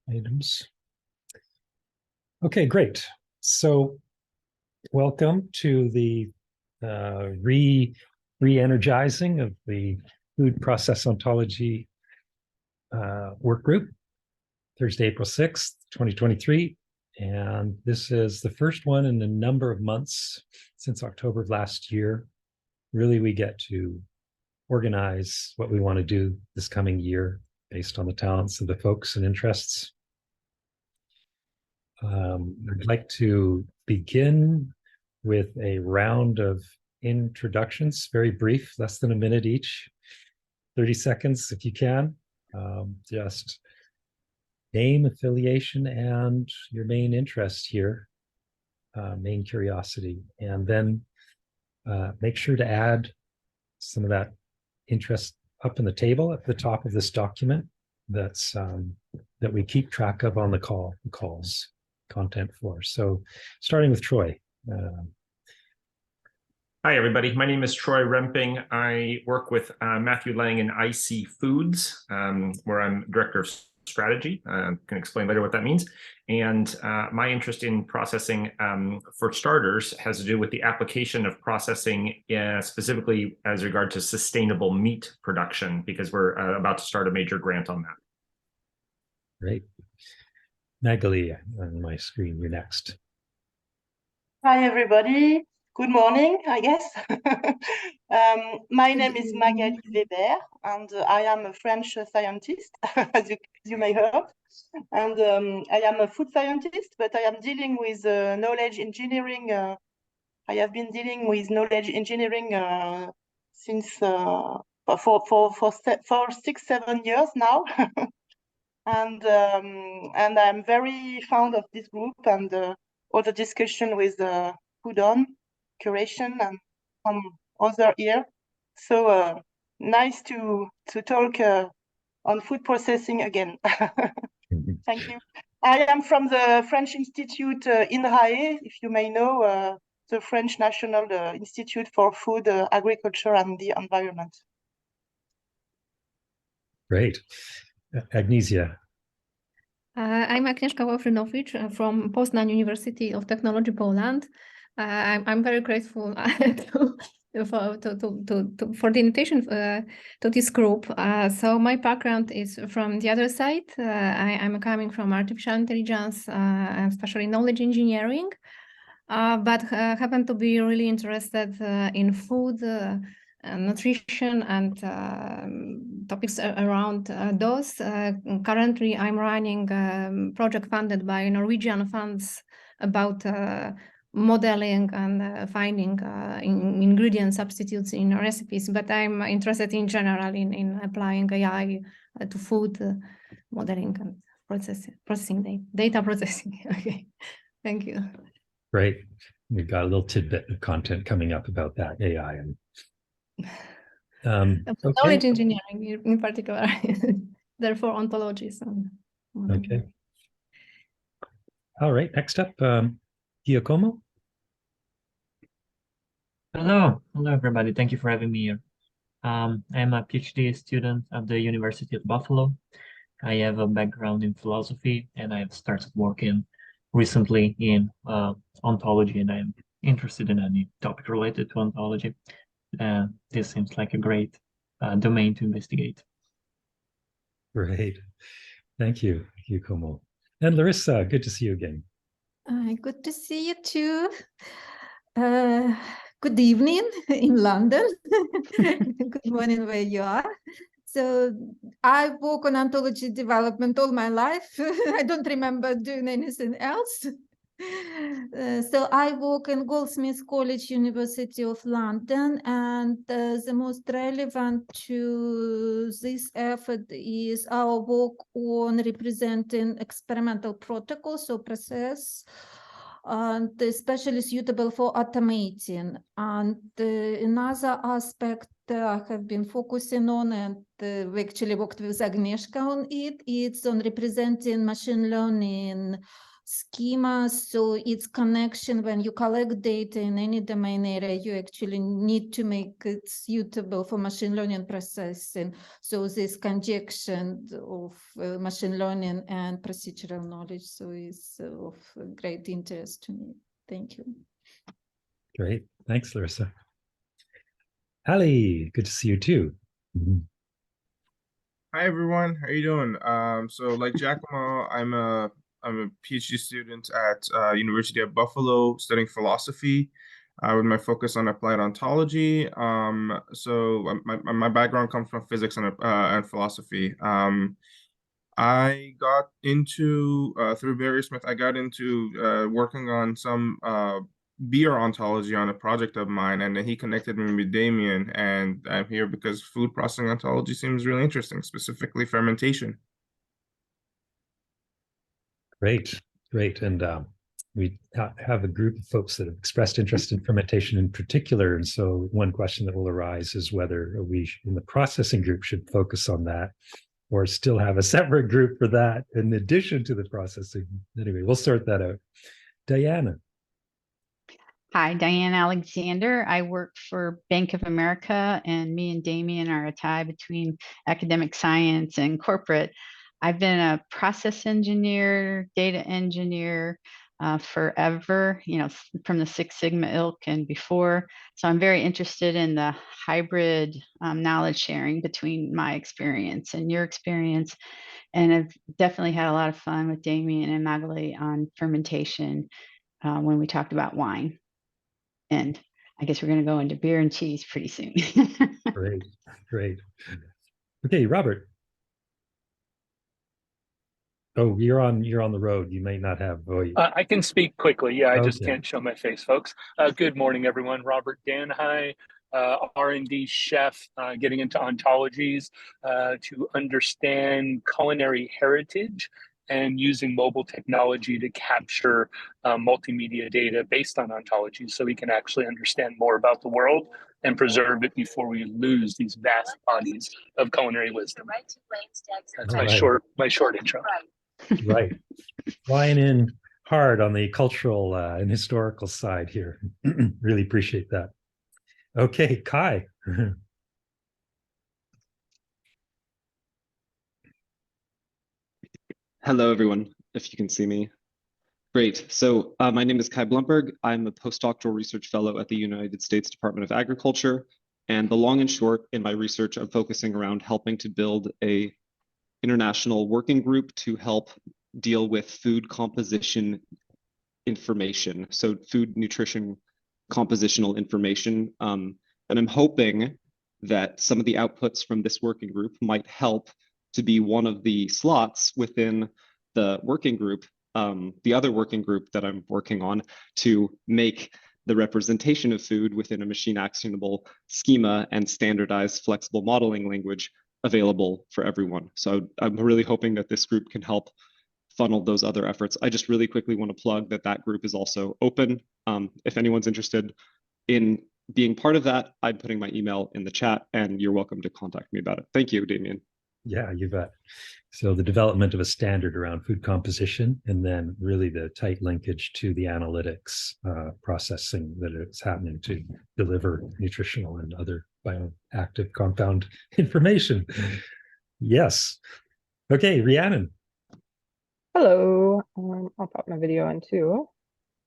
items. Okay, great. So welcome to the re-energizing of the food process ontology work group, Thursday, April 6th, 2023. And this is the first one in a number of months since October of last year. Really, we get to organize what we want to do this coming year based on the talents of the folks and interests. I'd like to begin with a round of introductions, very brief, less than a minute each, 30 seconds if you can. Just name, affiliation, and your main interest here, main curiosity. And then make sure to add some of that interest up in the table at the top of this document that's that we keep track of on the calls content for. So starting with Troy. Hi, everybody. My name is Troy Remping. I work with Matthew Lang in IC Foods, where I'm Director of Strategy. I can explain later what that means. And my interest in processing, for starters, has to do with the application of processing, specifically as regard to sustainable meat production, because we're about to start a major grant on that. Great. Magali, on my screen, you're next. Hi, everybody. Good morning, I guess. My name is Magali Weber, and I am a French scientist, as you may have. And I am a food scientist, but I am dealing with knowledge engineering. I have been dealing with knowledge engineering since for 6-7 years now. And I'm very fond of this group and all the discussion with food on curation and some other here. So nice to talk on food processing again. Thank you. I am from the French Institute INRAE, if you may know, the French National Institute for Food, Agriculture and the Environment. Great. Agnieszka. I'm Agnieszka Łafrynowicz from Poznań University of Technology, Poland. I'm very grateful for the invitation to this group. So my background is from the other side. I'm coming from artificial intelligence, especially knowledge engineering, but happen to be really interested in food, nutrition, and topics around those. Currently, I'm running a project funded by Norwegian funds about modeling and finding ingredient substitutes in recipes, but I'm interested in general in applying AI to food modeling and processing data processing. Okay, thank you. Great. We've got a little tidbit of content coming up about that AI and okay. Knowledge engineering in particular, therefore ontology. So. Okay. All right. Next up, Giacomo. Hello, everybody. Thank you for having me here. I'm a PhD student at the University of Buffalo. I have a background in philosophy, and I've started working recently in ontology, and I'm interested in any topic related to ontology. This seems like a great domain to investigate. Great. Thank you, Giacomo. And Larissa, good to see you again. Good to see you too. Good evening in London. Good morning where you are. So I work on ontology development all my life. I don't remember doing anything else. So I work in Goldsmiths College, University of London, and the most relevant to this effort is our work on representing experimental protocols or process, and especially suitable for automating. And another aspect I have been focusing on, and we actually worked with Agnieszka on it, it's on representing machine learning schema. So its connection, when you collect data in any domain area, you actually need to make it suitable for machine learning processing. So this conjunction of machine learning and procedural knowledge, so is of great interest to me. Thank you. Great. Thanks, Larissa. Ali, good to see you too. Hi everyone, how are you doing? So like Giacomo, I'm a PhD student at University of Buffalo studying philosophy with my focus on applied ontology. So my background comes from physics and philosophy. I got into through Barry Smith, I got into working on some beer ontology on a project of mine, and then he connected me with Damien, and I'm here because food processing ontology seems really interesting, specifically fermentation. Great, great. And we have a group of folks that have expressed interest in fermentation in particular. And so one question that will arise is whether we in the processing group should focus on that or still have a separate group for that in addition to the processing. Anyway, we'll sort that out. Diana. Hi, Diane Alexander. I work for Bank of America, and me and Damien are a tie between academic science and corporate. I've been a process engineer, data engineer forever, from the Six Sigma ilk and before. So I'm very interested in the hybrid knowledge sharing between my experience and your experience. And I've definitely had a lot of fun with Damien and Magali on fermentation when we talked about wine. And I guess we're going to go into beer and cheese pretty soon. Great, great. Okay, Robert. Oh, you're on the road. You may not have voice. I can speak quickly. Yeah, I just Okay. can't show my face, folks. Good morning, everyone. Robert Danhai, R&D chef, getting into ontologies to understand culinary heritage and using mobile technology to capture multimedia data based on ontologies so we can actually understand more about the world and preserve it before we lose these vast bodies of culinary wisdom. That's All my short intro. Right. Flying in hard on the cultural and historical side here. Really appreciate that. Okay, Kai. Hello, everyone, if you can see me. Great. So my name is Kai Blumberg. I'm a postdoctoral research fellow at the United States Department of Agriculture. And the long and short in my research, I'm focusing around helping to build a international working group to help deal with food composition information. So food nutrition compositional information. And I'm hoping that some of the outputs from this working group might help to be one of the slots within the working group, the other working group that I'm working on, to make the representation of food within a machine actionable schema and standardized flexible modeling language available for everyone. So I'm really hoping that this group can help funnel those other efforts. I just really quickly want to plug that group is also open. If anyone's interested in being part of that, I'm putting my email in the chat and you're welcome to contact me about it. Thank you, Damien. Yeah, you bet. So the development of a standard around food composition, and then really the tight linkage to the analytics processing that is happening to deliver nutritional and other bioactive compound information. Yes. Okay, Rhiannon. Hello. I'll pop my on on too.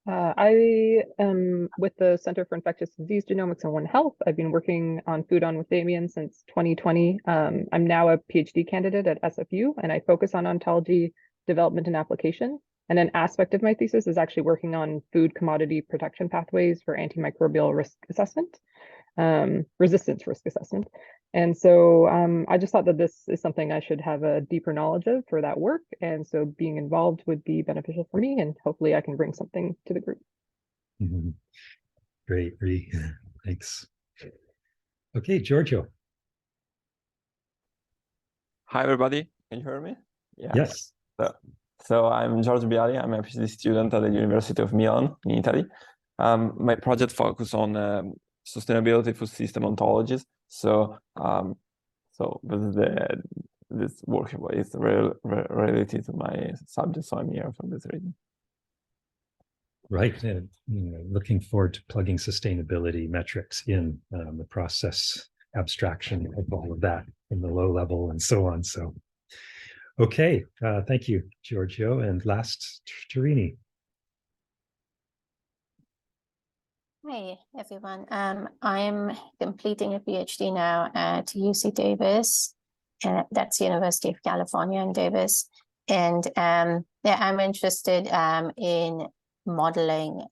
I am with the Center for Infectious Disease Genomics and One Health. I've been working on food on with Damien since 2020. I'm now a PhD candidate at SFU, and I focus on ontology development and application. And an aspect of my thesis is actually working on food commodity protection pathways for antimicrobial risk assessment, resistance risk assessment. And so I just thought that this is something I should have a deeper knowledge of for that work. And so being involved would be beneficial for me, and hopefully I can bring something to the group. Mm-hmm. Great, Rhi. Thanks. Okay, Giorgio. Hi, everybody. Can you hear me? Yeah. Yes. So I'm Giorgio Biali. I'm a PhD student at the University of Milan in Italy. My project focuses on sustainability food system ontologies. So this work is related to my subject, so I'm here for this reason. Right. And looking forward to plugging sustainability metrics in the process abstraction of all of that in the low level and so on. So, okay. Thank you, Giorgio. And last, Tarini. Hi, everyone. I'm completing a PhD now at UC Davis, and that's University of California in Davis. And yeah, I'm interested in modeling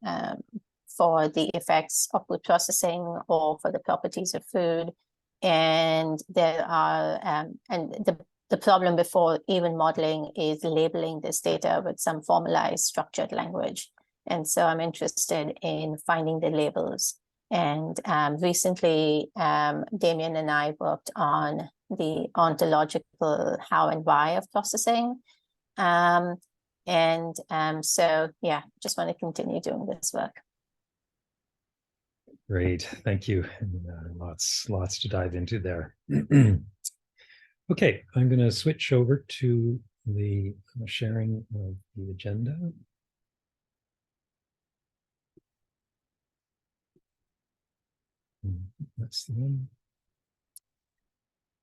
for the effects of food processing or for the properties of food. And there are, and the problem before even modeling is labeling this data with some formalized structured language. And so I'm interested in finding the labels. And recently, Damien and I worked on the ontological how and why of processing. So yeah, just want to continue doing this work. Great, thank you. Lots to dive into there. Okay, I'm going to switch over to the sharing of the agenda. That's the one.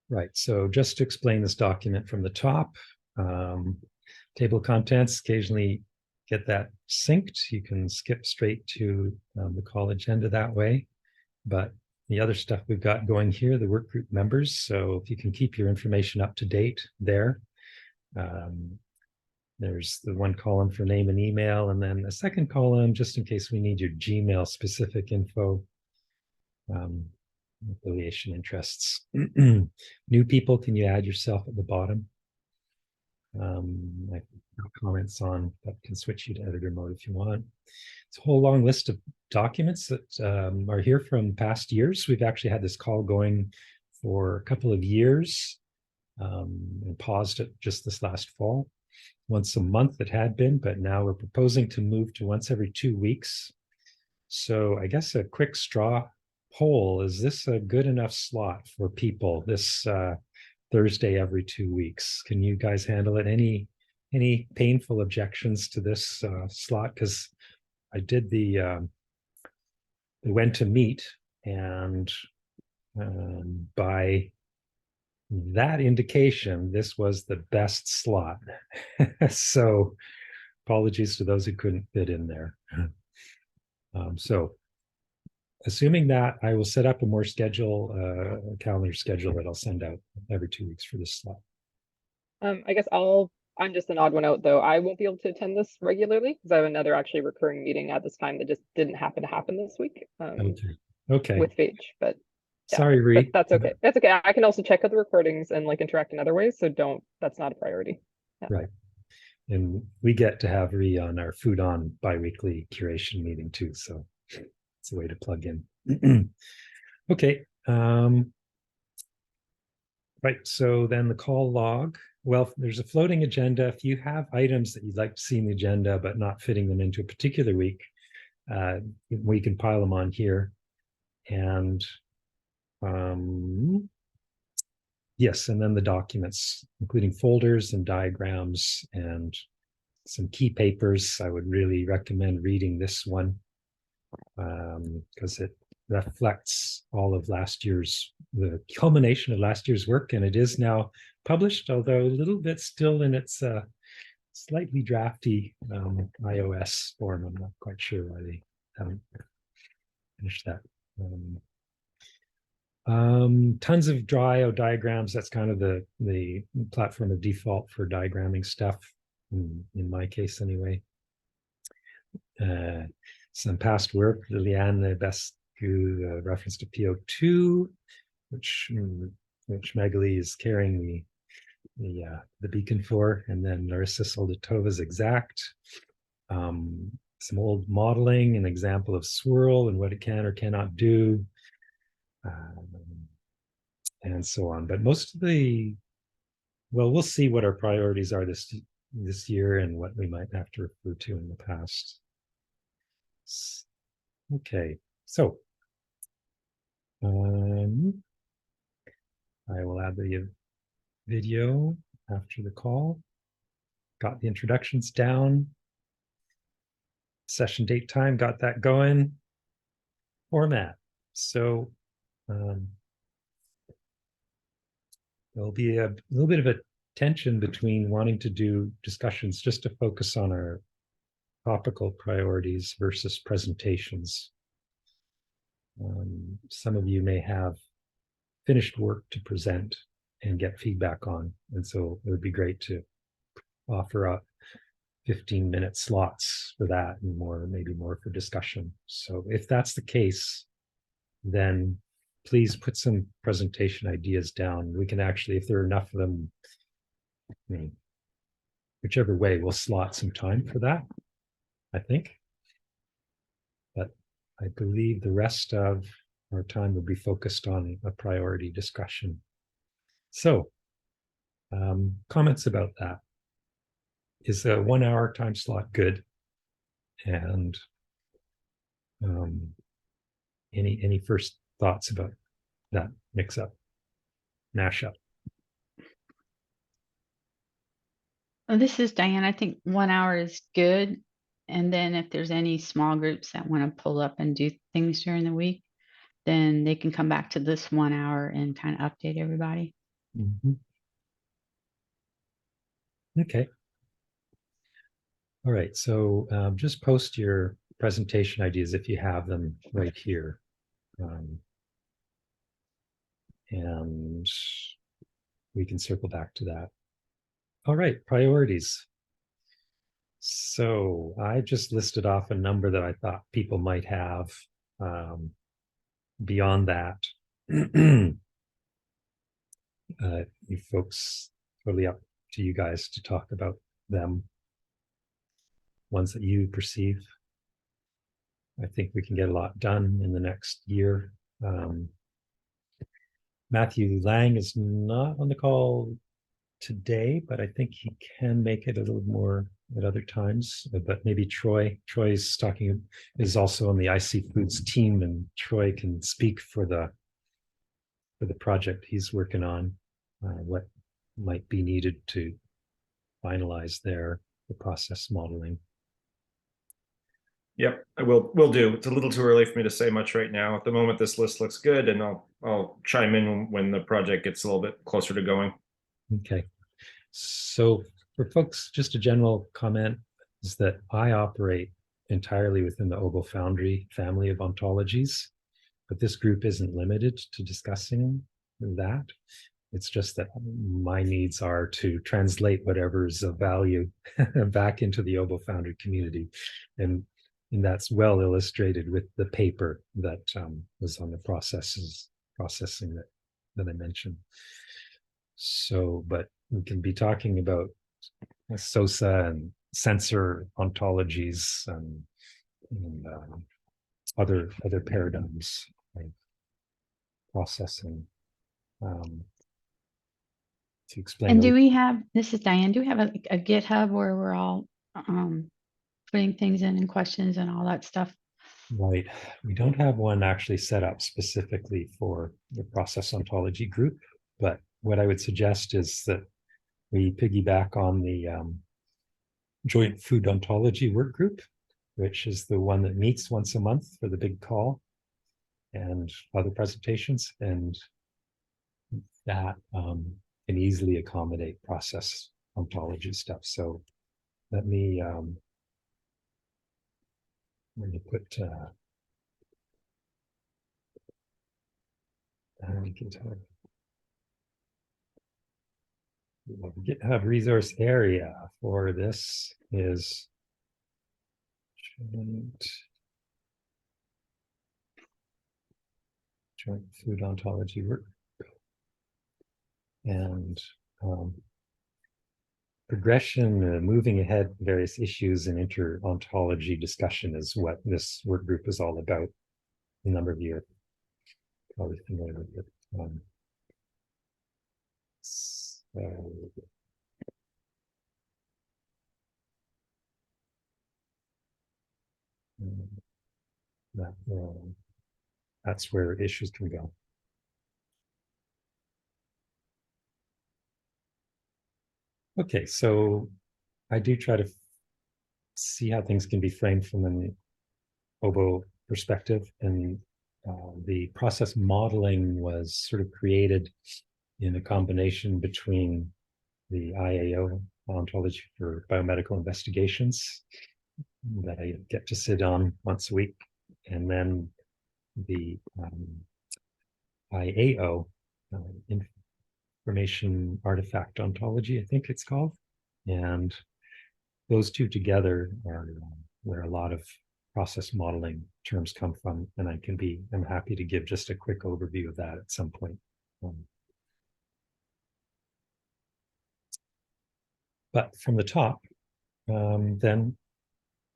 Right, so just to explain this document from the top, table of contents, occasionally get that synced. You can skip straight to the call agenda that way. But the other stuff we've got going here, the work group members. So if you can keep your information up to date there. There's the one column for name and email, and then a second column just in case we need your Gmail specific info. Affiliation interests. New people, can you add yourself at the bottom? Comments on that can switch you to editor mode if you want. It's a whole long list of documents that are here from past years. We've actually had this call going for a couple of years and paused it just this last fall. Once a month it had been, but now we're proposing to move to once every 2 weeks. So I guess a quick straw poll, is this a good enough slot for people this Thursday every 2 weeks? Can you guys handle it? Any painful objections to this slot? Because I did the when to meet, and by that indication, this was the best slot. So apologies to those who couldn't fit in there. So assuming that, I will set up a more calendar schedule that I'll send out every 2 weeks for this slot. I guess I'm just an odd one out though. I won't be able to attend this regularly because I have another actually recurring meeting at this time that just didn't happen to happen this week. Okay. With Phage, but yeah, sorry, Reed. That's okay. That's okay. I can also check out the recordings and like interact in other ways. So that's not a priority. Yeah. Right. And we get to have Ree on our Food On biweekly curation meeting too. So it's a way to plug in. Okay. Right. So then the call log. Well, there's a floating agenda. If you have items that you'd like to see in the agenda, but not fitting them into a particular week, we can pile them on here. And yes, and then the documents, including folders and diagrams and some key papers. I would really recommend reading this one because it reflects all of the culmination of last year's work, and it is now published, although a little bit still in its slightly drafty iOS form. I'm not quite sure why they haven't finished that. Tons of dry diagrams. That's kind of the platform of default for diagramming stuff, in my case anyway. Some past work, Liliane Bascu, reference to PO2, which Megali is carrying the beacon for, and then Larissa Soldatova's exact. Some old modeling, an example of swirl and what it can or cannot do. And so on. But most of we'll see what our priorities are this year and what we might have to refer to in the past. Okay, so I will add the video after the call. Got the introductions down. Session date time, got that going. Format. So there'll be a little bit of a tension between wanting to do discussions just to focus on our topical priorities versus presentations. Some of you may have finished work to present and get feedback on, and so it would be great to offer up 15-minute slots for that and more, maybe more for discussion. So if that's the case, then please put some presentation ideas down. We can actually, if there are enough of them, I mean, whichever way, we'll slot some time for that, I think. But I believe the rest of our time will be focused on a priority discussion. So, comments about that. Is a 1 hour time slot good? And any first thoughts about that mashup? Oh, this is Diane. I think 1 hour is good. And then if there's any small groups that want to pull up and do things during the week, then they can come back to this 1 hour and kind of update everybody. Okay. All right. So just post your presentation ideas if you have them right here. And we can circle back to that. All right, priorities. So I just listed off a number that I thought people might have. Beyond that, you folks, totally up to you guys to talk about them. Ones that you perceive. I think we can get a lot done in the next year. Matthew Lang is not on the call today, but I think he can make it a little more at other times. But maybe Troy's is also on the IC Foods team, and Troy can speak for the project he's working on, what might be needed to finalize the process modeling. Yep, we'll do. It's a little too early for me to say much right now. At the moment, this list looks good, and I'll chime in when the project gets a little bit closer to going. Okay. So for folks, just a general comment is that I operate entirely within the Obo Foundry family of ontologies, but this group isn't limited to discussing that. It's just that my needs are to translate whatever's of value back into the Obo Foundry community. And that's well illustrated with the paper that was on the processing that I mentioned. So, but we can be talking about SOSA and sensor ontologies and other paradigms of processing to explain. And do we have, this is Diane, do we have a GitHub where we're all putting things in and questions and all that stuff? Right. We don't have one actually set up specifically for the process ontology group, but what I would suggest is that we piggyback on the joint food ontology work group, which is the one that meets once a month for the big call and other presentations, and that can easily accommodate process ontology stuff. So let me put GitHub resource area for this is joint food ontology work, and progression, moving ahead various issues and inter-ontology discussion is what this work group is all about. A number of you are probably familiar with it. That's where issues can go. Okay, so I do try to see how things can be framed from an OBO perspective. And the process modeling was sort of created in a combination between the IAO, Ontology for Biomedical Investigations, that I get to sit on once a week, and then the IAO, Information Artifact Ontology, I think it's called. And those two together are where a lot of process modeling terms come from. And I'm happy to give just a quick overview of that at some point. But from the top, then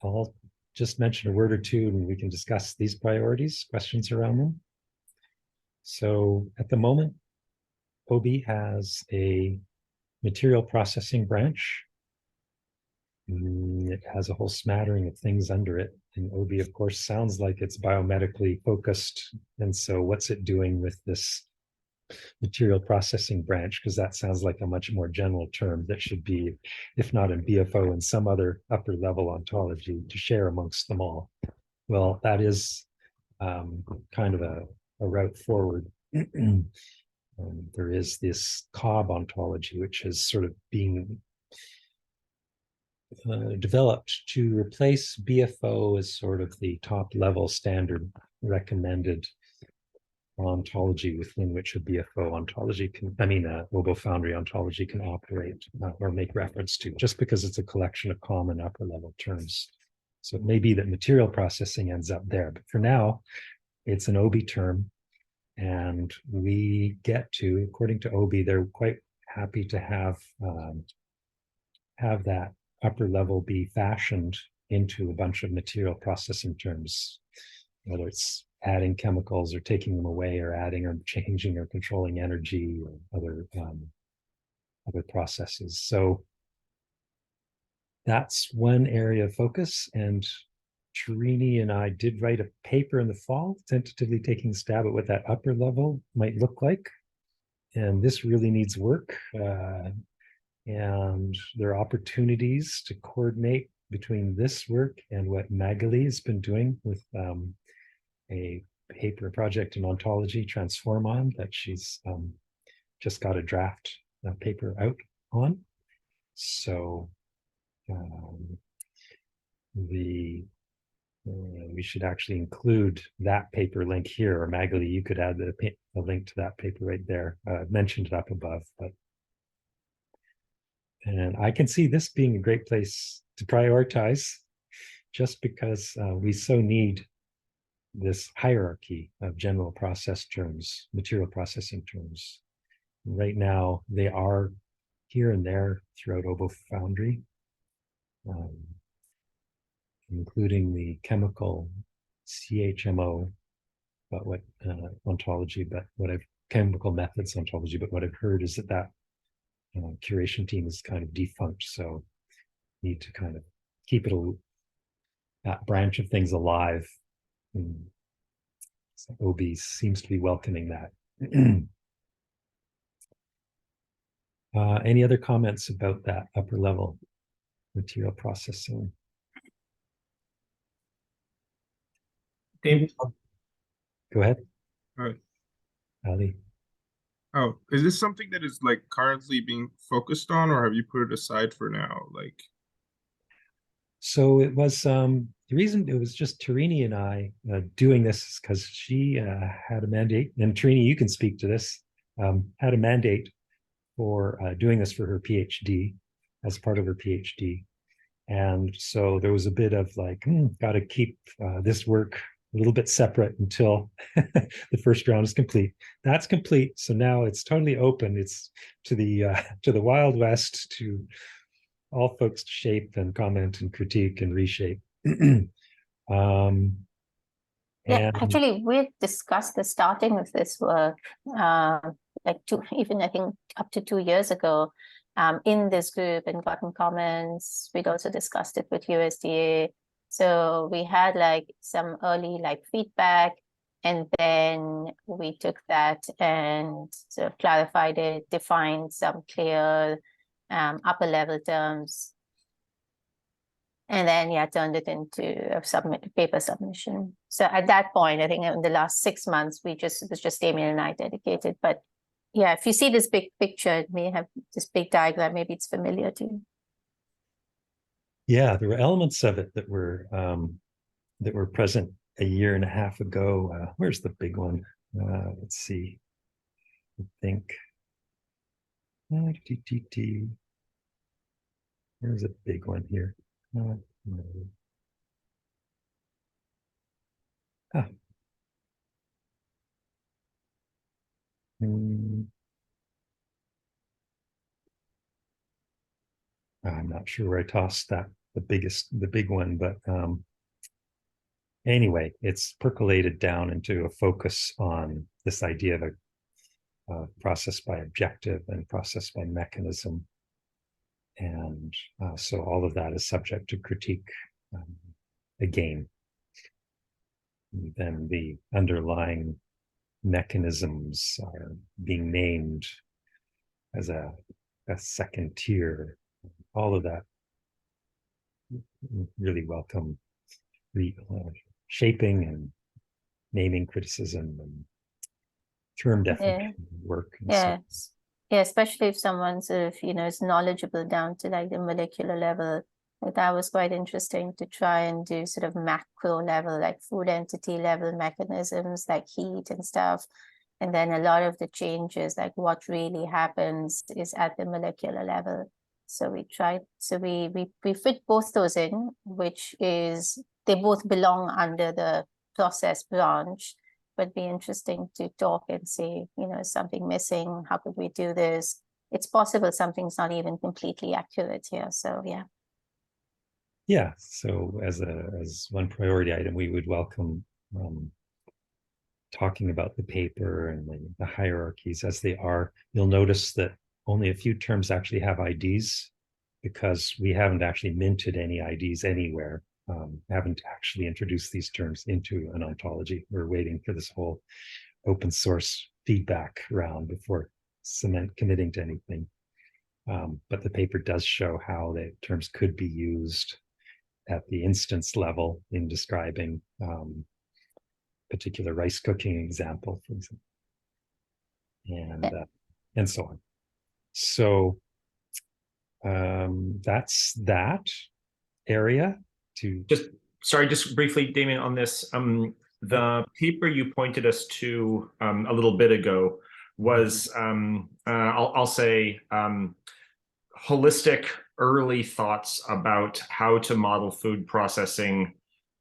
I'll just mention a word or two and we can discuss these priorities, questions around them. So at the moment, OB has a material processing branch. It has a whole smattering of things under it. And OB, of course, sounds like it's biomedically focused. And so what's it doing with this material processing branch? Because that sounds like a much more general term that should be, if not in BFO, in some other upper level ontology to share amongst them all. Well, that is kind of a route forward. There is this COB ontology, which is sort of being developed to replace BFO as sort of the top level standard recommended ontology within which a BFO ontology can, OBO Foundry ontology can operate or make reference to, just because it's a collection of common upper level terms. So it may be that material processing ends up there, but for now, it's an OB term. And we get to, according to OB, they're quite happy to have that upper level be fashioned into a bunch of material processing terms, whether it's adding chemicals or taking them away, or adding or changing or controlling energy or other processes. So that's one area of focus. And Tarini and I did write a paper in the fall, tentatively taking a stab at what that upper level might look like. And this really needs work. And there are opportunities to coordinate between this work and what Magali has been doing with a paper project in ontology, Transform On, that she's just got a draft paper out on. So we should actually include that paper link here, or Magali, you could add the link to that paper right there. Mentioned it up above, and I can see this being a great place to prioritize, just because we so need this hierarchy of general process terms, material processing terms. Right now, they are here and there throughout OBO Foundry, including the chemical CHMO, but what ontology, but what I've chemical methods ontology, but what I've heard is that curation team is kind of defunct. So need to kind of keep it that branch of things alive. And so OB seems to be welcoming that. Any other comments about that upper level material processing? Dave? Go ahead. All right. Ali. Oh, is this something that is like currently being focused on, or have you put it aside for now? Like, so it was the reason it was just Tarini and I doing this is because she had a mandate, and Tarini, you can speak to this, had a mandate for doing this for her PhD, as part of her PhD. And so there was a bit of like, got to keep this work a little bit separate until the first round is complete. That's complete. So now it's totally open. It's to the Wild West, to all folks to shape and comment and critique and reshape. Yeah, actually, we discussed the starting with this work, I think up to 2 years ago, in this group, and gotten comments. We'd also discussed it with USDA. So we had like some early feedback, and then we took that and sort of clarified it, defined some clear upper level terms. And then, yeah, turned it into a paper submission. So at that point, I think in the last 6 months, it was just Damien and I dedicated. But yeah, if you see this big picture, it may have this big diagram, maybe it's familiar to you. Yeah, there were elements of it that were present a year and a half ago. Where's the big one? Let's see. I think. There's a big one here. No. I'm not sure where I tossed that, the big one, but anyway, it's percolated down into a focus on this idea of a process by objective and process by mechanism. And so all of that is subject to critique again. And then the underlying mechanisms are being named as a second tier. All of that really welcome shaping and naming criticism and term definition work. Yes. Yeah, especially if someone sort of, is knowledgeable down to like the molecular level. Like that was quite interesting to try and do sort of macro level, like food entity level mechanisms like heat and stuff. And then a lot of the changes, like what really happens is at the molecular level. So we fit both those in, which is, they both belong under the process branch, but be interesting to talk and say, is something missing? How could we do this? It's possible something's not even completely accurate here. So yeah. Yeah, so as one priority item, we would welcome talking about the paper and the hierarchies as they are. You'll notice that only a few terms actually have IDs because we haven't actually minted any IDs anywhere. Haven't actually introduced these terms into an ontology. We're waiting for this whole open source feedback round before committing to anything. But the paper does show how the terms could be used at the instance level in describing particular rice cooking example, for example, and so on. So that's that area. Just briefly, Damien, on this, the paper you pointed us to a little bit ago was, I'll say, holistic early thoughts about how to model food processing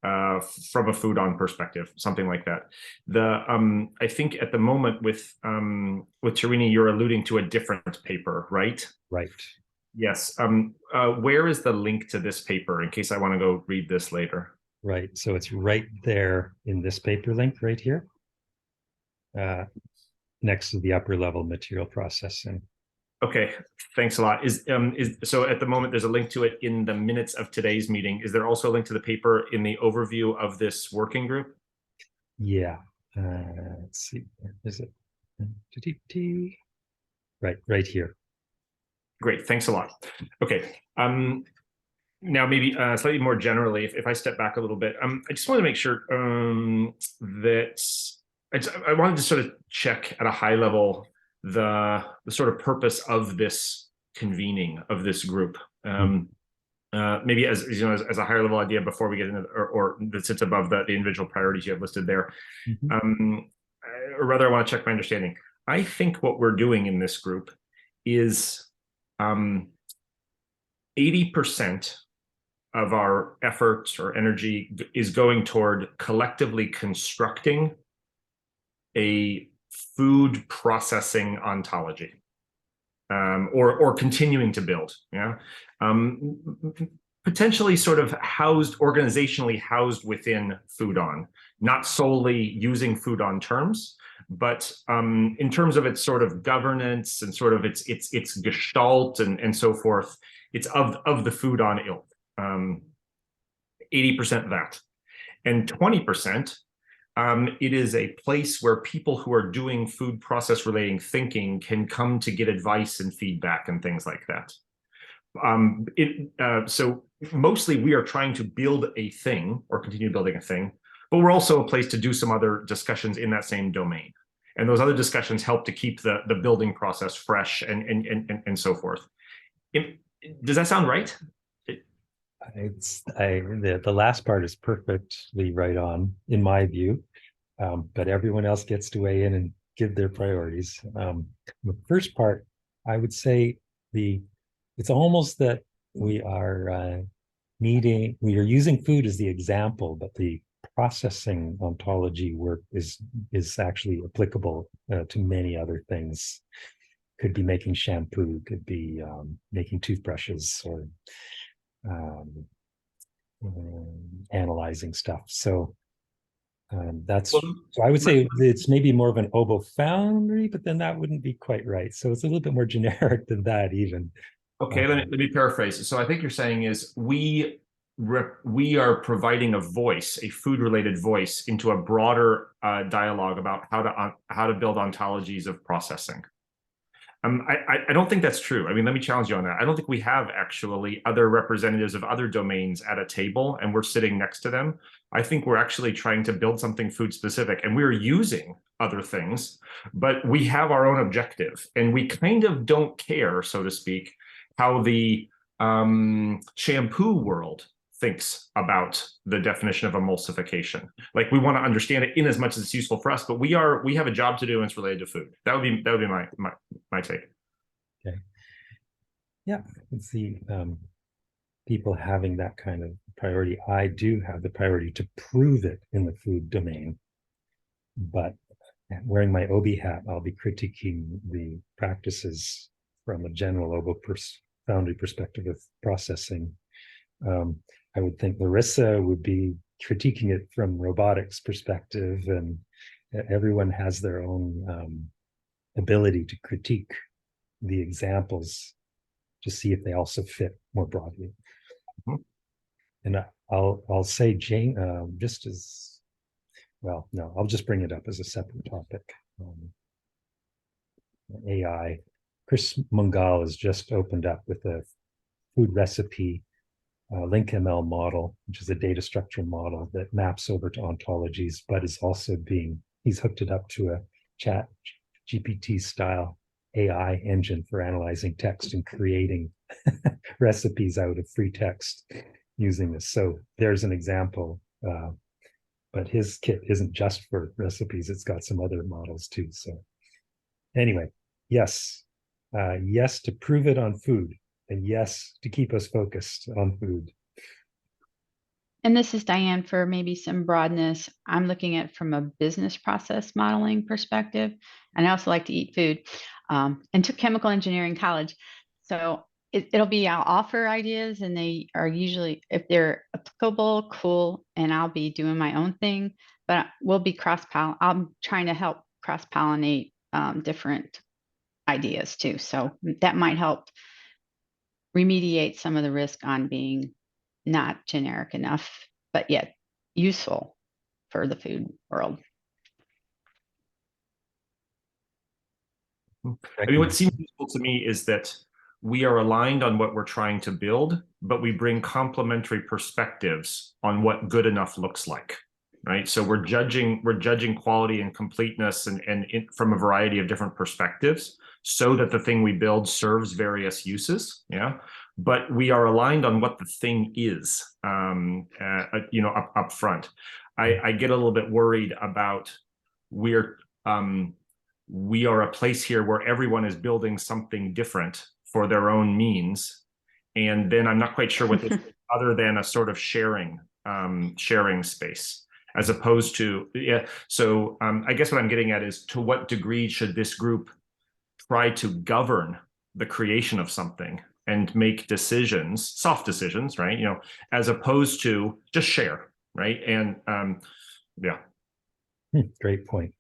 from a food on perspective, something like that. I think at the moment with Tarini, you're alluding to a different paper, right? Right. Yes. Where is the link to this paper in case I want to go read this later? Right. So it's right there in this paper link right here, next to the upper level material processing. Okay, thanks a lot. So at the moment there's a link to it in the minutes of today's meeting. Is there also a link to the paper in the overview of this working group? Yeah. Let's see. Where is it? Right here. Great, thanks a lot. Okay. Now maybe slightly more generally, if I step back a little bit, I just want to make sure that I wanted to sort of check at a high level the sort of purpose of this convening of this group. Maybe as a higher level idea before we get into or that sits above the individual priorities you have listed there. Or rather, I want to check my understanding. I think what we're doing in this group is 80% of our efforts or energy is going toward collectively constructing a food processing ontology, or continuing to build, potentially sort of organizationally housed within Foodon, not solely using Foodon terms, but in terms of its sort of governance and sort of its gestalt and so forth, it's of the Foodon ilk. 80% that, and 20%. It is a place where people who are doing food process relating thinking can come to get advice and feedback and things like that. So mostly we are trying to build a thing or continue building a thing, but we're also a place to do some other discussions in that same domain. And those other discussions help to keep the building process fresh and so forth. Does that sound right? The last part is perfectly right on in my view, but everyone else gets to weigh in and give their priorities. The first part, I would say it's almost that we are using food as the example, but the processing ontology work is actually applicable to many other things. Could be making shampoo, could be making toothbrushes, or analyzing stuff. So so I would say it's maybe more of an oboe foundry, but then that wouldn't be quite right. So it's a little bit more generic than that even. Okay, let me paraphrase. So I think you're saying is we are providing a voice, a food-related voice, into a broader dialogue about how to build ontologies of processing. I don't think that's true. I mean, let me challenge you on that. I don't think we have actually other representatives of other domains at a table and we're sitting next to them. I think we're actually trying to build something food specific, and we're using other things, but we have our own objective, and we kind of don't care, so to speak, how the shampoo world thinks about the definition of emulsification. Like, we want to understand it in as much as it's useful for us, but we have a job to do, and it's related to food. That would be my take. Okay. Yeah, I can see people having that kind of priority. I do have the priority to prove it in the food domain, but wearing my OB hat, I'll be critiquing the practices from a general oboe foundry perspective of processing. I would think Larissa would be critiquing it from robotics perspective, and everyone has their own ability to critique the examples to see if they also fit more broadly. Mm-hmm. And I'll say Jane, just as well, no, I'll just bring it up as a separate topic. AI. Chris Mungal has just opened up with a food recipe LinkML model, which is a data structure model that maps over to ontologies, but is also he's hooked it up to a chat GPT style AI engine for analyzing text and creating recipes out of free text using this. So there's an example, but his kit isn't just for recipes. It's got some other models too. So anyway, yes to prove it on food, and yes to keep us focused on food. And this is Diane. For maybe some broadness, I'm looking at from a business process modeling perspective. And I also like to eat food, and took chemical engineering college. So it'll be, I'll offer ideas, and they are usually, if they're applicable, cool, and I'll be doing my own thing, but we'll be I'm trying to help cross-pollinate different ideas too. So that might help remediate some of the risk on being not generic enough, but yet useful for the food world. I mean, what seems useful to me is that we are aligned on what we're trying to build, but we bring complementary perspectives on what good enough looks like, right? So we're judging quality and completeness from a variety of different perspectives, so that the thing we build serves various uses, yeah. But we are aligned on what the thing is, up front. I get a little bit worried about we are a place here where everyone is building something different for their own means, and then I'm not quite sure what this is other than a sort of sharing space, as opposed to, yeah. So I guess what I'm getting at is, to what degree should this group try to govern the creation of something and make decisions, soft decisions, right? As opposed to just share, right? And yeah. Great point.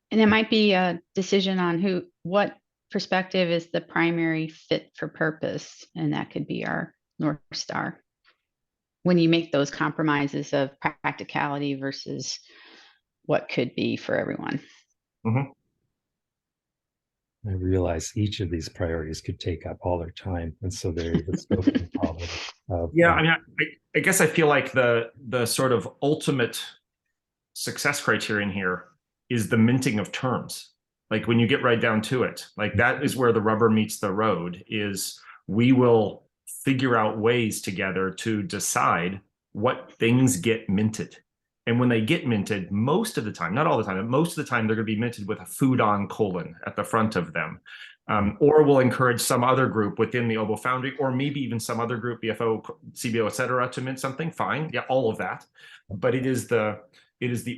And it might be a decision on what perspective is the primary fit for purpose, and that could be our North Star. When you make those compromises of practicality versus what could be for everyone. Mm-hmm. I realize each of these priorities could take up all their time, and so they're the scoping problem of, Yeah, I mean, I guess I feel like the sort of ultimate success criterion here is the minting of terms. Like when you get right down to it, like that is where the rubber meets the road, is we will figure out ways together to decide what things get minted. And when they get minted, most of the time, not all the time, but most of the time, they're going to be minted with a food on colon at the front of them. Or we'll encourage some other group within the OBO Foundry, or maybe even some other group, BFO, CBO, et cetera, to mint something. Fine. Yeah, all of that. But it is the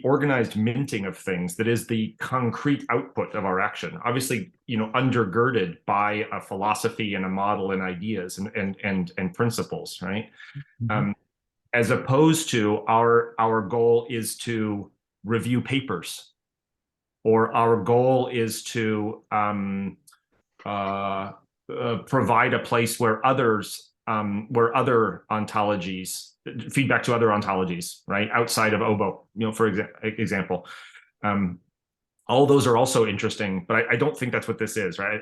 organized minting of things that is the concrete output of our action. Obviously, undergirded by a philosophy and a model and ideas and principles, right? Mhm. As opposed to our goal is to review papers, or our goal is to provide a place where other ontologies, feedback to other ontologies, right, outside of OBO, for example. All those are also interesting, but I don't think that's what this is, right?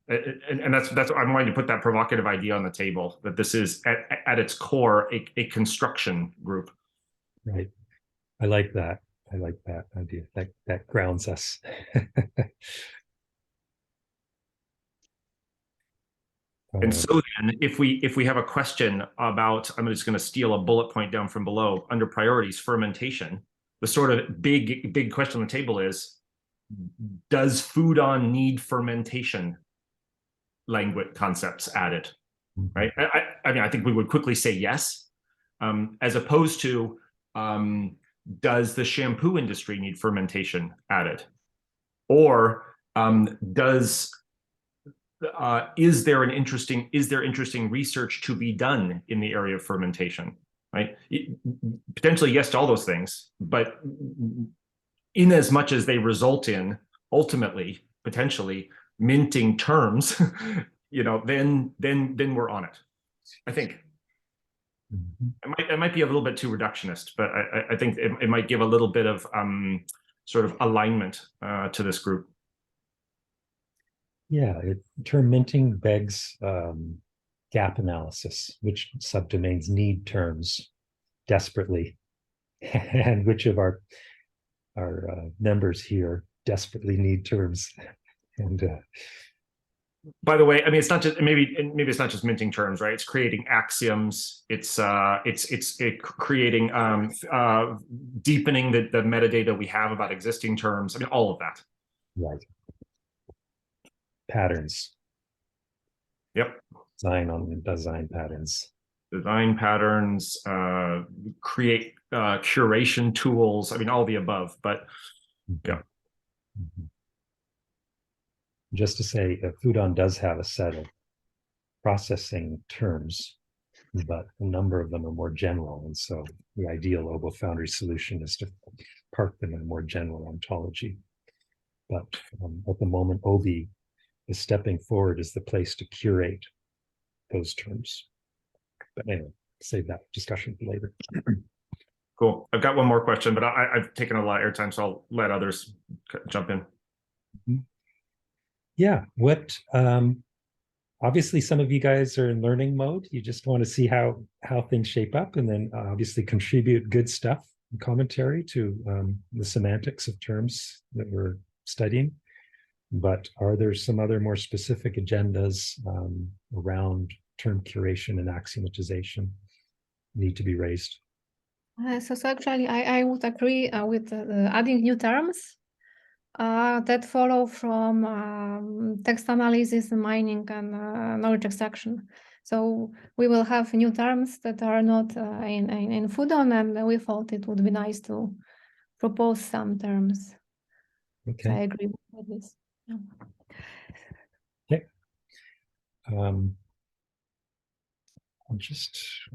And that's I'm wanting to put that provocative idea on the table, that this is at its core a construction group. Right. I like that. I like that idea. That grounds us. And so then if we have a question about, I'm just going to steal a bullet point down from below under priorities, fermentation, the sort of big question on the table is, does food on need fermentation language concepts added, right? I mean, I think we would quickly say yes, as opposed to, does the shampoo industry need fermentation added? Or is there interesting research to be done in the area of fermentation, right? Potentially yes to all those things, but in as much as they result in ultimately potentially minting terms, then we're on it. I think it might be a little bit too reductionist, but I think it might give a little bit of sort of alignment to this group. Yeah, term minting begs gap analysis, which subdomains need terms desperately, and which of our members here desperately need terms. And by the way, I mean, it's not just maybe it's not just minting terms, right? It's creating axioms. It's creating deepening the metadata we have about existing terms. I mean, all of that. Right. Patterns. Yep. Design patterns. Design patterns, create curation tools. I mean, all the above, but yeah. Just to say, Foodon does have a set of processing terms, but a number of them are more general. And so the ideal OBO Foundry solution is to park them in a more general ontology. But at the moment, OBI is stepping forward as the place to curate those terms. But anyway, save that discussion for later. Cool. I've got one more question, but I've taken a lot of airtime, so I'll let others jump in. Yeah, obviously some of you guys are in learning mode. You just want to see how things shape up, and then obviously contribute good stuff and commentary to the semantics of terms that we're studying. But are there some other more specific agendas around term curation and axiomatization need to be raised? So actually, I would agree with adding new terms that follow from text analysis and mining and knowledge extraction. So we will have new terms that are not in Foodon, and we thought it would be nice to propose some terms. Okay. So I agree with this. Yeah. Okay.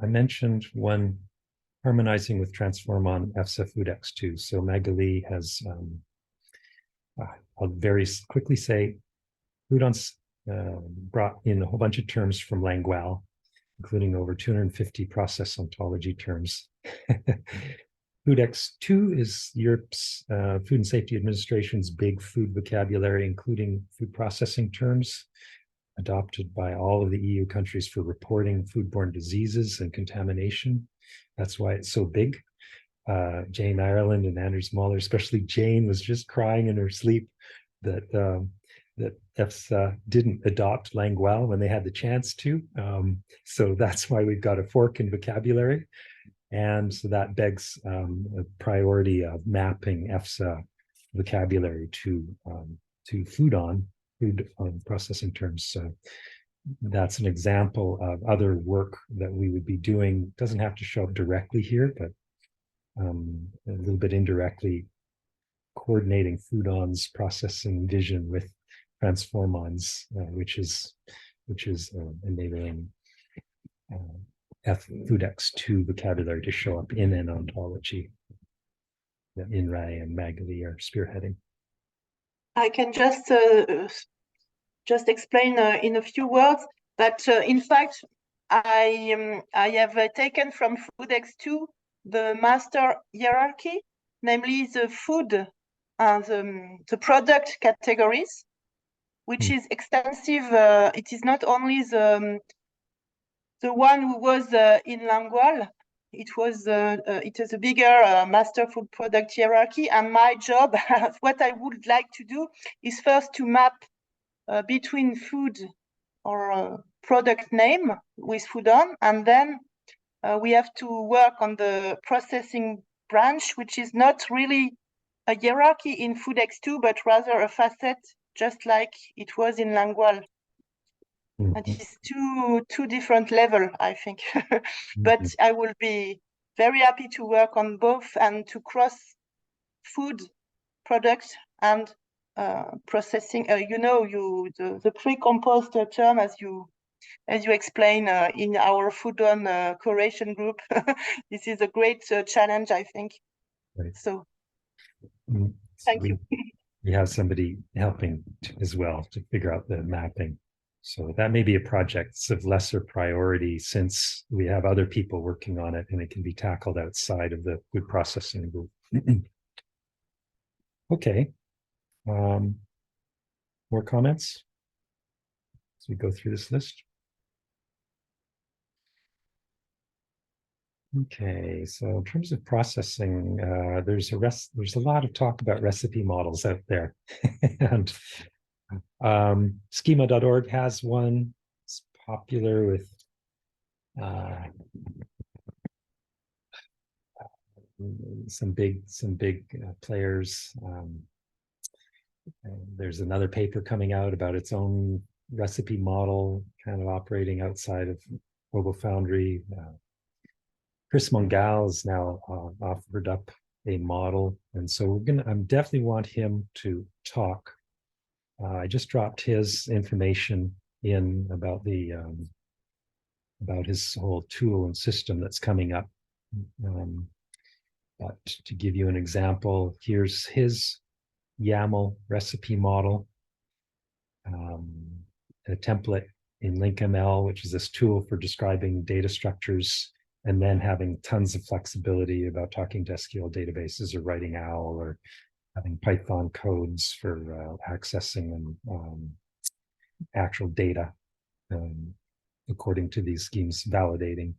I mentioned one harmonizing with transform on EFSA FoodX2. So Magali has, I'll very quickly say, Foodon's brought in a whole bunch of terms from Langual, including over 250 process ontology terms. FoodX2 is Europe's Food and Safety Administration's big food vocabulary, including food processing terms, adopted by all of the EU countries for reporting foodborne diseases and contamination. That's why it's so big. Jane Ireland and Anders Mahler, especially Jane, was just crying in her sleep that EFSA didn't adopt Languel when they had the chance to. So that's why we've got a fork in vocabulary. And so that begs a priority of mapping EFSA vocabulary to food processing terms. So that's an example of other work that we would be doing. It doesn't have to show up directly here, but a little bit indirectly coordinating foodon's processing vision with transformons, which is enabling FoodX2 vocabulary to show up in an ontology that Inrai and Magali are spearheading. I can just explain in a few words that in fact I have taken from FoodX2 the master hierarchy, namely the food and the product categories, which is extensive. It is not only the one who was in Langual. It is a bigger master food product hierarchy, and my job, what I would like to do, is first to map between food or product name with foodon, and then we have to work on the processing branch, which is not really a hierarchy in FoodX2, but rather a facet, just like it was in Langual. And it's two different levels, I think. But I will be very happy to work on both and to cross food products and processing. The pre-composed term, as you explain in our foodon curation group. This is a great challenge, I think. Right. So thank you. We have somebody helping as well to figure out the mapping. So that may be a project of lesser priority since we have other people working on it and it can be tackled outside of the food processing group. Okay. More comments as we go through this list? Okay, so in terms of processing, there's a lot of talk about recipe models out there. And schema.org has one. It's popular with some big players. There's another paper coming out about its own recipe model, kind of operating outside of GlobalFoundry. Chris Mongal has now offered up a model, and so I definitely want him to talk. I just dropped his information in about his whole tool and system that's coming up. But to give you an example, here's his YAML recipe model, a template in LinkML, which is this tool for describing data structures, and then having tons of flexibility about talking to SQL databases or writing OWL or having Python codes for accessing actual data according to these schemes validating.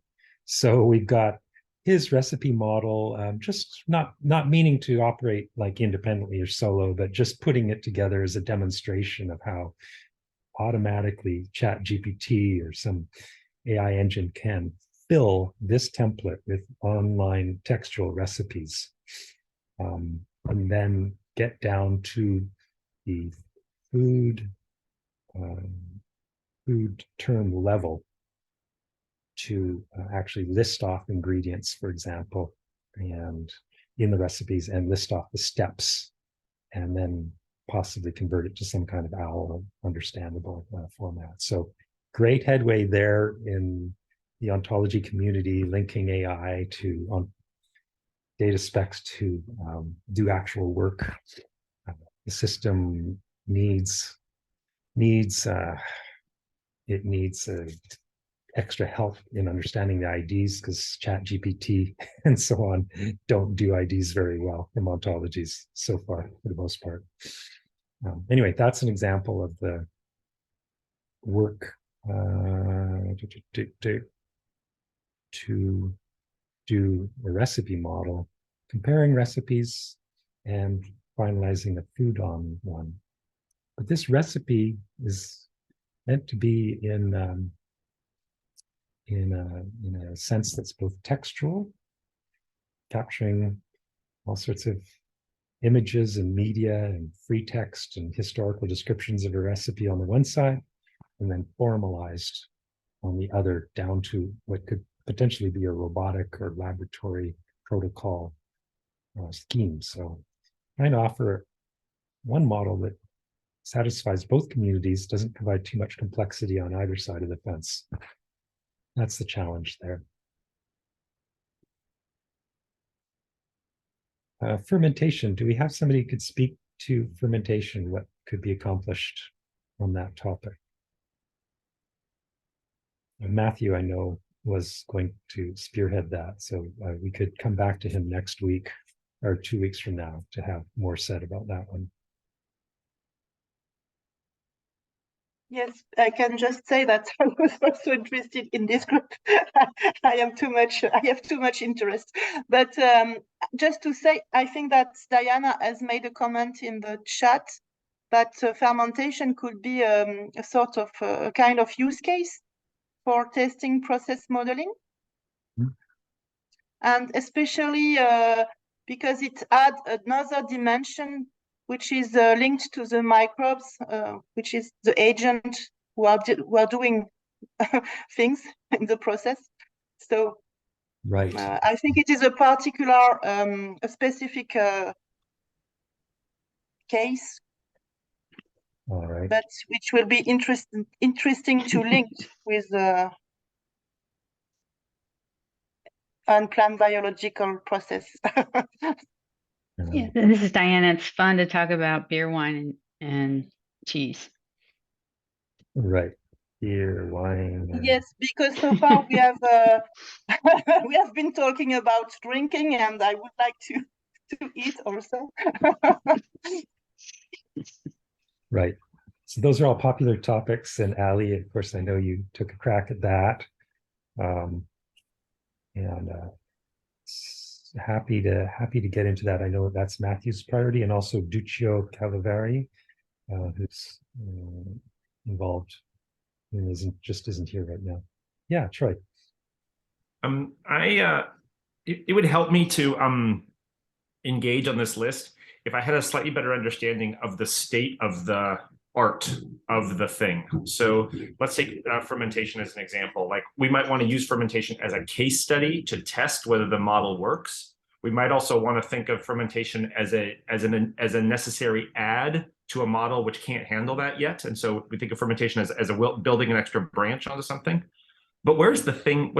So we've got his recipe model, just not meaning to operate like independently or solo, but just putting it together as a demonstration of how automatically ChatGPT or some AI engine can fill this template with online textual recipes, and then get down to the food term level to actually list off ingredients, for example, and in the recipes, and list off the steps, and then possibly convert it to some kind of OWL understandable format. So great headway there in the ontology community, linking AI to data specs to do actual work. The system needs extra help in understanding the IDs, because ChatGPT and so on don't do IDs very well from ontologies so far, for the most part. Anyway, that's an example of the work to do a recipe model, comparing recipes and finalizing a food on one. But this recipe is meant to be in a sense that's both textual, capturing all sorts of images and media and free text and historical descriptions of a recipe on the one side, and then formalized on the other, down to what could potentially be a robotic or laboratory protocol scheme. So trying to offer one model that satisfies both communities, doesn't provide too much complexity on either side of the fence. That's the challenge there. Fermentation. Do we have somebody who could speak to fermentation? What could be accomplished on that topic? Matthew, I know, was going to spearhead that, so we could come back to him next week or 2 weeks from now to have more said about that one. Yes, I can just say that I was also interested in this group. I have too much interest. But just to say, I think that Diana has made a comment in the chat that fermentation could be a sort of a kind of use case for testing process modeling. Mm-hmm. And especially because it adds another dimension which is linked to the microbes, which is the agent who are doing things in the process. So right. I think it is a particular, a specific case, all right, but which will be interesting to link with unplanned biological process. Yeah, this is Diana. It's fun to talk about beer, wine, and cheese. Right. Beer, wine. Yes, because so far we have we have been talking about drinking, and I would like to eat also. Right. So those are all popular topics. And Ali, of course, I know you took a crack at that. And happy to get into that. I know that's Matthew's priority, and also Duccio Calavari, who's involved and isn't here right now. Yeah, Troy. It would help me to engage on this list if I had a slightly better understanding of the state of the art of the thing. So let's take fermentation as an example. Like, we might want to use fermentation as a case study to test whether the model works. We might also want to think of fermentation as a necessary add to a model which can't handle that yet. And so we think of fermentation as building an extra branch onto something. But where's the thing?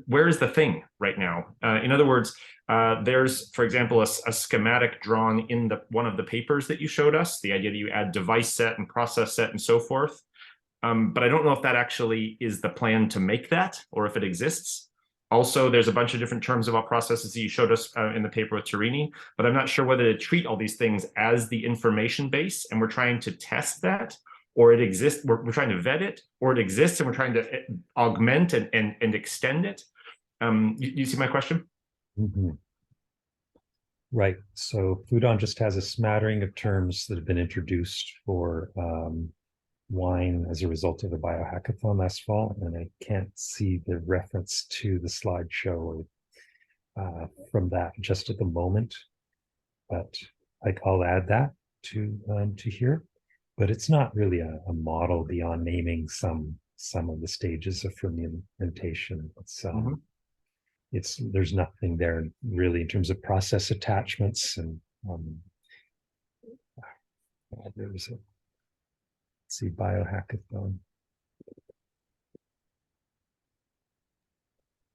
Where is the thing right now? In other words, there's, for example, a schematic drawn in one of the papers that you showed us, the idea that you add device set and process set and so forth. But I don't know if that actually is the plan to make that, or if it exists. Also, there's a bunch of different terms about processes that you showed us in the paper with Tarini, but I'm not sure whether to treat all these things as the information base, and we're trying to test that, or it exists, we're trying to vet it, or it exists and we're trying to augment and extend it. You see my question? Mm-hmm. Right. So Foodon just has a smattering of terms that have been introduced for wine as a result of the biohackathon last fall, and I can't see the reference to the slideshow from that just at the moment, but I'll add that to here. But it's not really a model beyond naming some of the stages of fermentation. It's there's nothing there really in terms of process attachments, and there was a, let's see, biohackathon.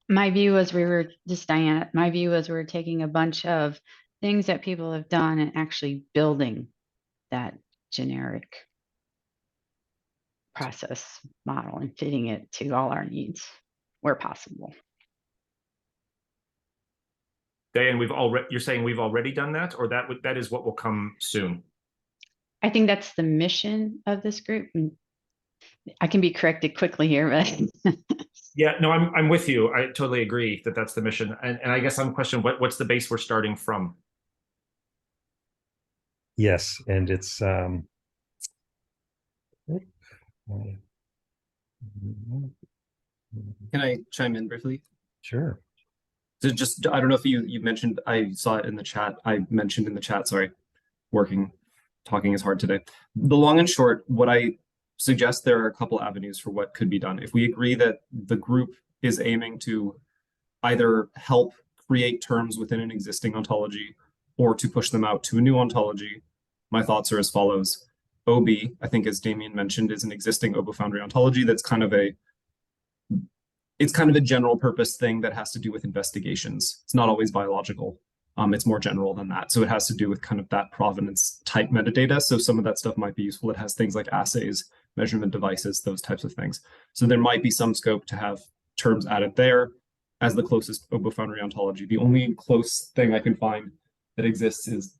My view was Diana, my view was we were taking a bunch of things that people have done and actually building that generic process model and fitting it to all our needs. where possible. Diane, you're saying we've already done that, or that is what will come soon? I think that's the mission of this group. I can be corrected quickly here, but Yeah, no, I'm with you. I totally agree that that's the mission. And I guess I'm questioning what's the base we're starting from? Yes, and it's Can I chime in briefly? sure. So just, I don't know if you mentioned, I saw it in the chat. I mentioned in the chat, sorry, talking is hard today. The long and short, what I suggest, there are a couple avenues for what could be done. If we agree that the group is aiming to either help create terms within an existing ontology or to push them out to a new ontology, my thoughts are as follows. OB, I think as Damien mentioned, is an existing OBO Foundry ontology that's kind of a general purpose thing that has to do with investigations. It's not always biological. It's more general than that. So it has to do with kind of that provenance type metadata. So some of that stuff might be useful. It has things like assays, measurement devices, those types of things. So there might be some scope to have terms added there as the closest OBO Foundry ontology. The only close thing I can find that exists is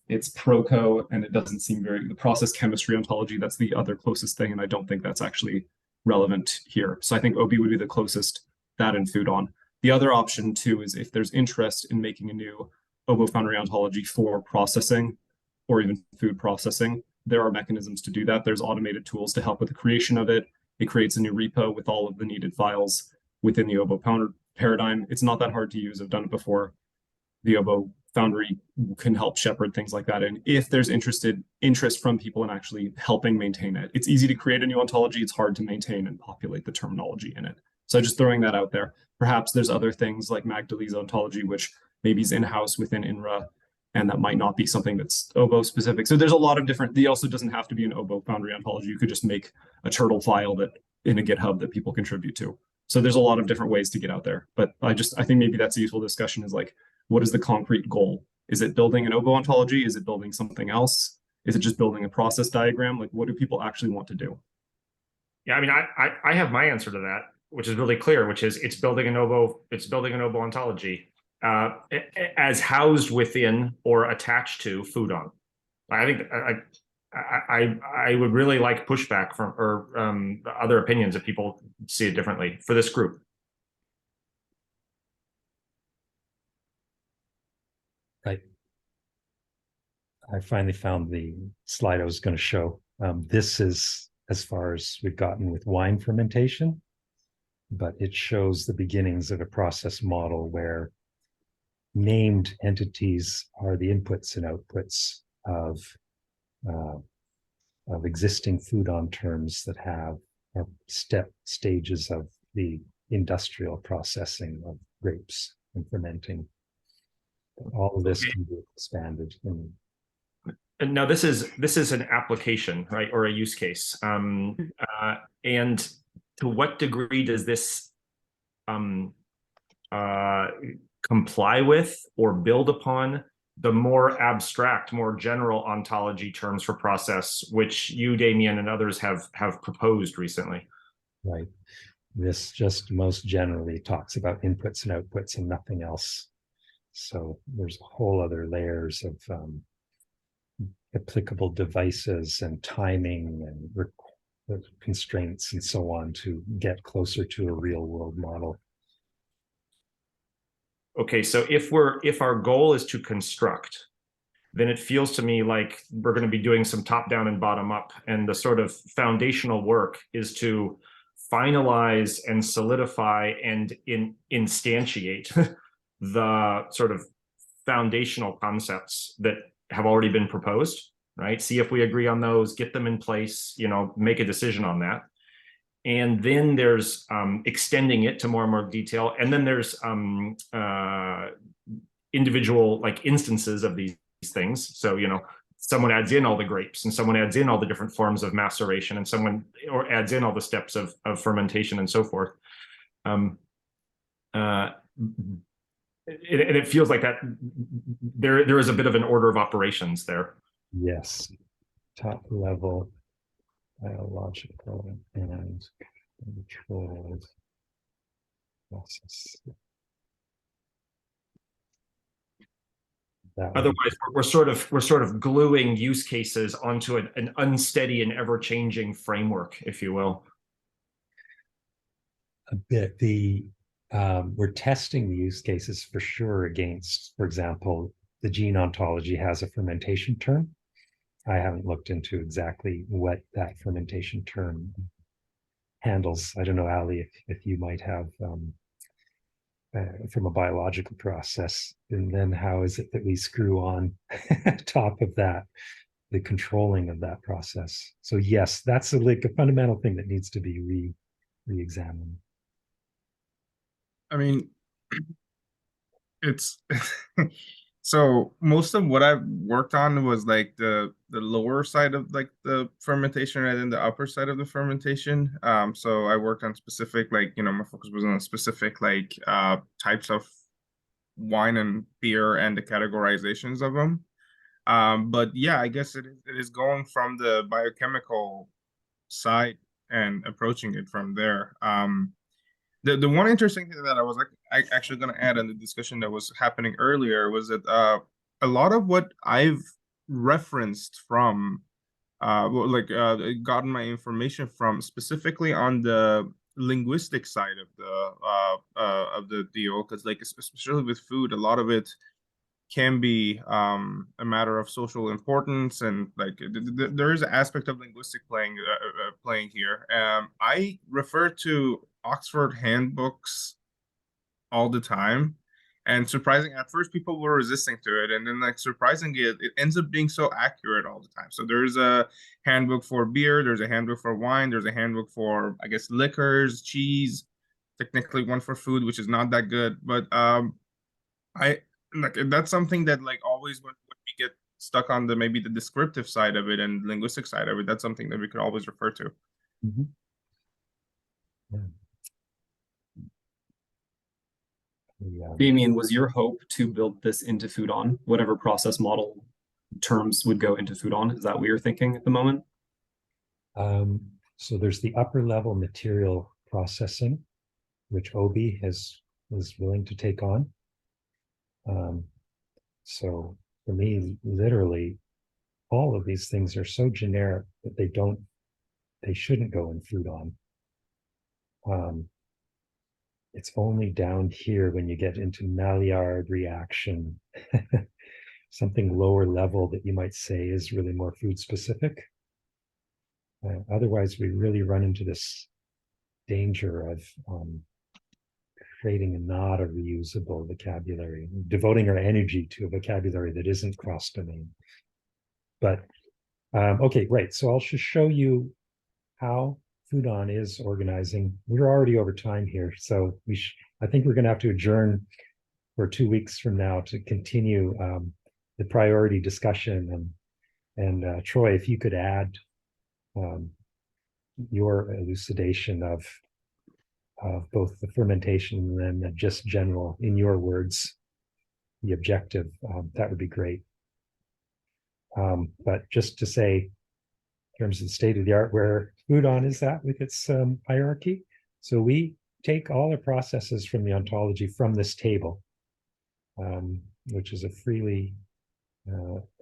it's Proco, and it doesn't seem the process chemistry ontology. That's the other closest thing, and I don't think that's actually relevant here. So I think OB would be the closest, that and food on. The other option too is if there's interest in making a new OBO Foundry ontology for processing or even food processing, there are mechanisms to do that. There's automated tools to help with the creation of it. It creates a new repo with all of the needed files within the OBO paradigm. It's not that hard to use. I've done it before. The OBO Foundry can help shepherd things like that. And if there's interest from people in actually helping maintain it, it's easy to create a new ontology. It's hard to maintain and populate the terminology in it. So just throwing that out there. Perhaps there's other things like Magdalene's ontology, which maybe is in-house within INRA, and that might not be something that's OBO specific. So there's a lot of different, it also doesn't have to be an OBO Foundry ontology. You could just make a turtle file that in a GitHub that people contribute to. So there's a lot of different ways to get out there. But I think maybe that's a useful discussion is like, what is the concrete goal? Is it building an OBO ontology? Is it building something else? Is it just building a process diagram? Like, what do people actually want to do? Yeah, I mean, I have my answer to that, which is really clear, which is it's building an OBO ontology as housed within or attached to Foodon. I think I would really like pushback from other opinions if people see it differently for this group. I finally found the slide I was going to show. This is as far as we've gotten with wine fermentation, but it shows the beginnings of a process model where named entities are the inputs and outputs of existing Foodon terms that have stages of the industrial processing of grapes and fermenting. All of this can be expanded. And now this is an application, right, or a use case. And to what degree does this comply with or build upon the more abstract, more general ontology terms for process, which you, Damien, and others have proposed recently? Right. This just most generally talks about inputs and outputs and nothing else. So there's whole other layers of applicable devices and timing and constraints and so on to get closer to a real world model. Okay, so if our goal is to construct, then it feels to me like we're going to be doing some top down and bottom up, and the sort of foundational work is to finalize and solidify and instantiate the sort of foundational concepts that have already been proposed, right? See if we agree on those, get them in place, make a decision on that. And then there's extending it to more and more detail. And then there's individual instances of these things. So, someone adds in all the grapes and someone adds in all the different forms of maceration and someone adds in all the steps of fermentation and so forth. And it feels like that there is a bit of an order of operations there. Yes, top level biological and controlled process. That would be- Otherwise, we're sort of gluing use cases onto an unsteady and ever-changing framework, if you will. a bit. We're testing the use cases for sure against, for example, the gene ontology has a fermentation term. I haven't looked into exactly what that fermentation term handles. I don't know, Ali, if you might have from a biological process, and then how is it that we screw on top of that the controlling of that process? So yes, that's like a fundamental thing that needs to be re-examined. I mean, it's so most of what I've worked on was like the lower side of like the fermentation rather than the upper side of the fermentation. So I worked on specific, like, you know, my focus was on specific like types of wine and beer and the categorizations of them. But yeah, I guess it is going from the biochemical side and approaching it from there. The one interesting thing that I actually going to add in the discussion that was happening earlier was that a lot of what I've referenced from gotten my information from specifically on the linguistic side of the deal, because like especially with food, a lot of it can be a matter of social importance, and like there is an aspect of linguistic playing here. I refer to Oxford handbooks all the time, and surprising at first people were resisting to it, and then like surprisingly it ends up being so accurate all the time. So there's a handbook for beer, there's a handbook for wine, there's a handbook for, I guess, liquors, cheese, technically one for food, which is not that good, but I like that's something that like always when we get stuck on the maybe the descriptive side of it and linguistic side of it, that's something that we could always refer to. Mm-hmm. Yeah. Damien, was your hope to build this into food on, whatever process model terms would go into food on? Is that what you're thinking at the moment? So there's the upper level material processing, which Obi was willing to take on. So for me, literally, all of these things are so generic that they shouldn't go in food on. It's only down here when you get into Maillard reaction, something lower level that you might say is really more food specific. Otherwise, we really run into this danger of creating not a reusable vocabulary, devoting our energy to a vocabulary that isn't cross-domain. But okay, right. So I'll just show you how food on is organizing. We're already over time here, so I think we're going to have to adjourn for 2 weeks from now to continue the priority discussion. And Troy, if you could add your elucidation of both the fermentation and then just general, in your words, the objective, that would be great. But just to say, in terms of the state of the art, where food on is at with its hierarchy. So we take all the processes from the ontology from this table, which is a freely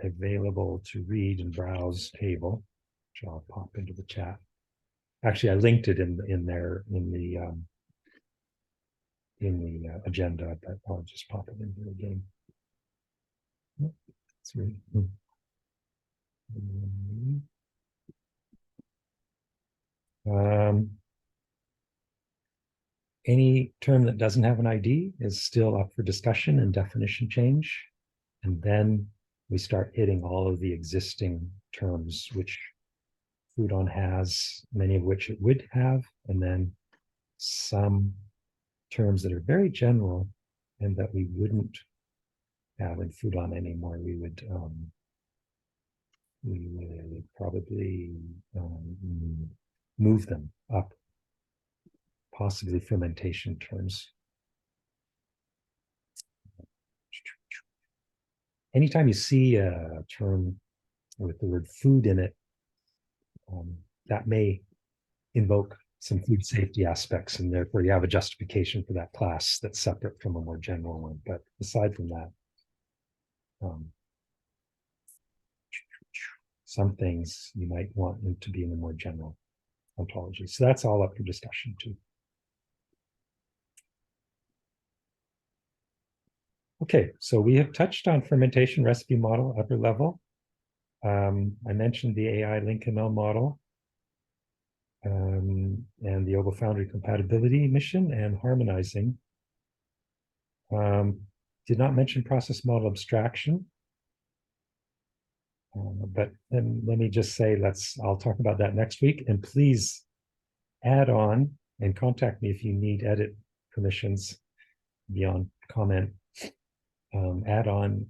available to read and browse table, which I'll pop into the chat. Actually, I linked it in the agenda, but I'll just pop it in here again. Let's read. Any term that doesn't have an ID is still up for discussion and definition change. And then we start hitting all of the existing terms, which food on has, many of which it would have, and then some terms that are very general and that we wouldn't have in food on anymore. We would probably move them up, possibly fermentation terms. Anytime you see a term with the word food in it, that may invoke some food safety aspects, and therefore you have a justification for that class that's separate from a more general one. But aside from that, some things you might want them to be in a more general ontology. So that's all up for discussion too. Okay, so we have touched on fermentation recipe model, upper level. I mentioned the AI LinkML model and the OvoFoundry compatibility mission and harmonizing. Did not mention process model abstraction. But then let me just say, I'll talk about that next week. And please add on and contact me if you need edit permissions beyond comment. Add on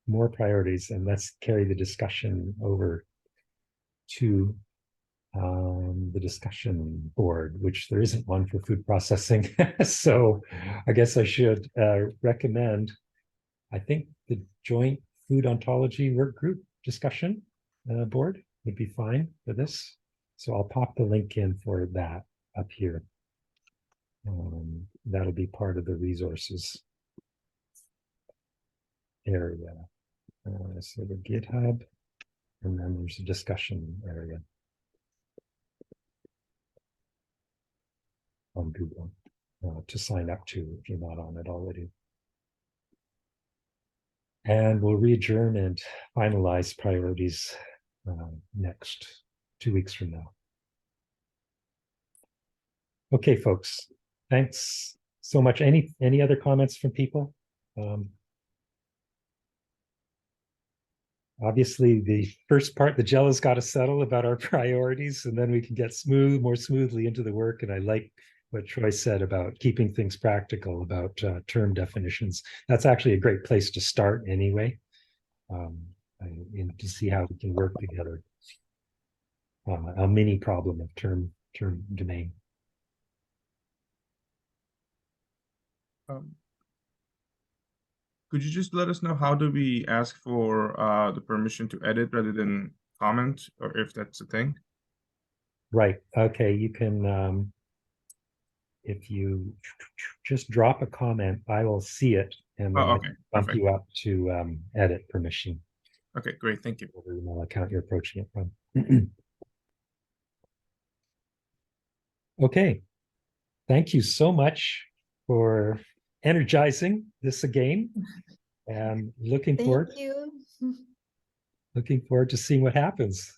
more priorities, and let's carry the discussion over to the discussion board, which there isn't one for food processing. So I guess I should recommend, I think the joint food ontology work group discussion board would be fine for this. So I'll pop the link in for that up here. That'll be part of the resources area. So the GitHub, and then there's a discussion area on Google to sign up to if you're not on it already. And we'll re-adjourn and finalize priorities next 2 weeks from now. Okay, folks, thanks so much. Any other comments from people? Obviously, the first part, the gel has got to settle about our priorities, and then we can get more smoothly into the work. And I like what Troy said about keeping things practical, about term definitions. That's actually a great place to start anyway, and to see how we can work together. A mini problem of term domain. Could you just let us know how do we ask for the permission to edit rather than comment, or if that's a thing? Right. Okay. You can, if you just drop a comment, I will see it and then I okay. bump Perfect. you up to edit permission. Okay, great. Thank you. Whatever email account you're approaching it from. Okay. Thank you so much for energizing this again, and looking forward to seeing what happens.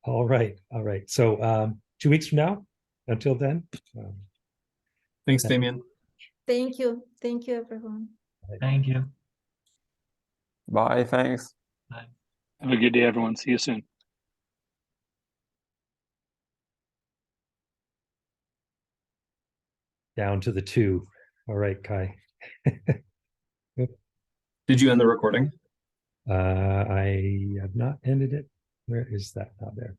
All right. So 2 weeks from now, until then. Thanks, Damien. Thank you, everyone. Thank you. Bye, thanks. Bye. Have a good day, everyone. See you soon. Down to the 2. All right, Kai. Did you end the recording? I have not ended it. Where is that? Not there.